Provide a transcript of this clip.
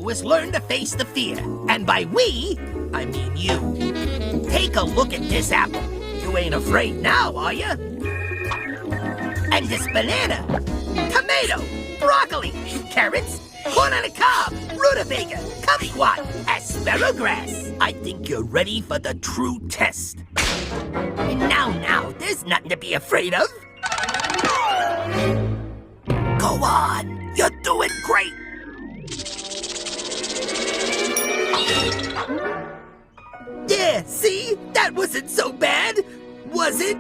do is learn to face the fear. And by we, I mean you. Take a look at this apple. You ain't afraid now, are you? And this banana, tomato, broccoli, carrots, corn on the cob, rutabaga, kumquat, asparagus. I think you're ready for the true test. Now, there's nothing to be afraid of. Go on, you're doing great. Yeah, see? That wasn't so bad, was it?